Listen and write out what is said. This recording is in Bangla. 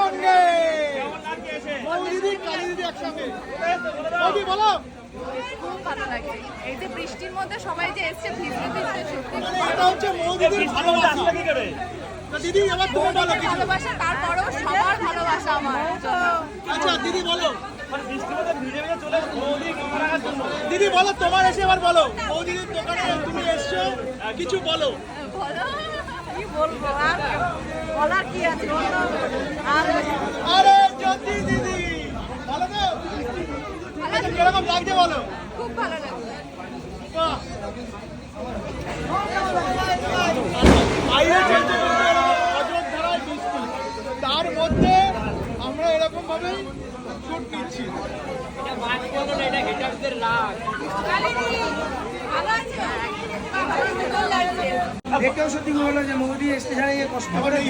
একসঙ্গে মৌদিদি কালীদিদি একসঙ্গে বৌদি বলো। খুব ভালো লাগে এই যে বৃষ্টির মধ্যে সবাই যে এসছে ভিজতে ভিজতে সত্যি মানে এটা হচ্ছে মৌদিদির ভালোবাসা। তো দিদি এবার তুমি বলো কিছু। ভালোবাসা তারপরেও সবার ভালোবাসা আমার জন্য। আচ্ছা দিদি বলো। দিদি বলো তোমার এসে এবার বলো মৌদিদির দোকানে তুমি এসছো কিছু বলো। বলো কি বলবো আর বলার কি আছে আর আরে জ্যোতি দিদি ভালো তো কিরকম লাগছে বলো। খুব ভালো লাগছে। বাহ। বাইরে চলছে কিন্তু এরকম অজস্র বৃষ্টি, তার মধ্যে আমরা এরকম ভাবে শুট নিচ্ছি। দেখেও সত্যি মনে হলো যে মোদি স্টেশনে কষ্ট করে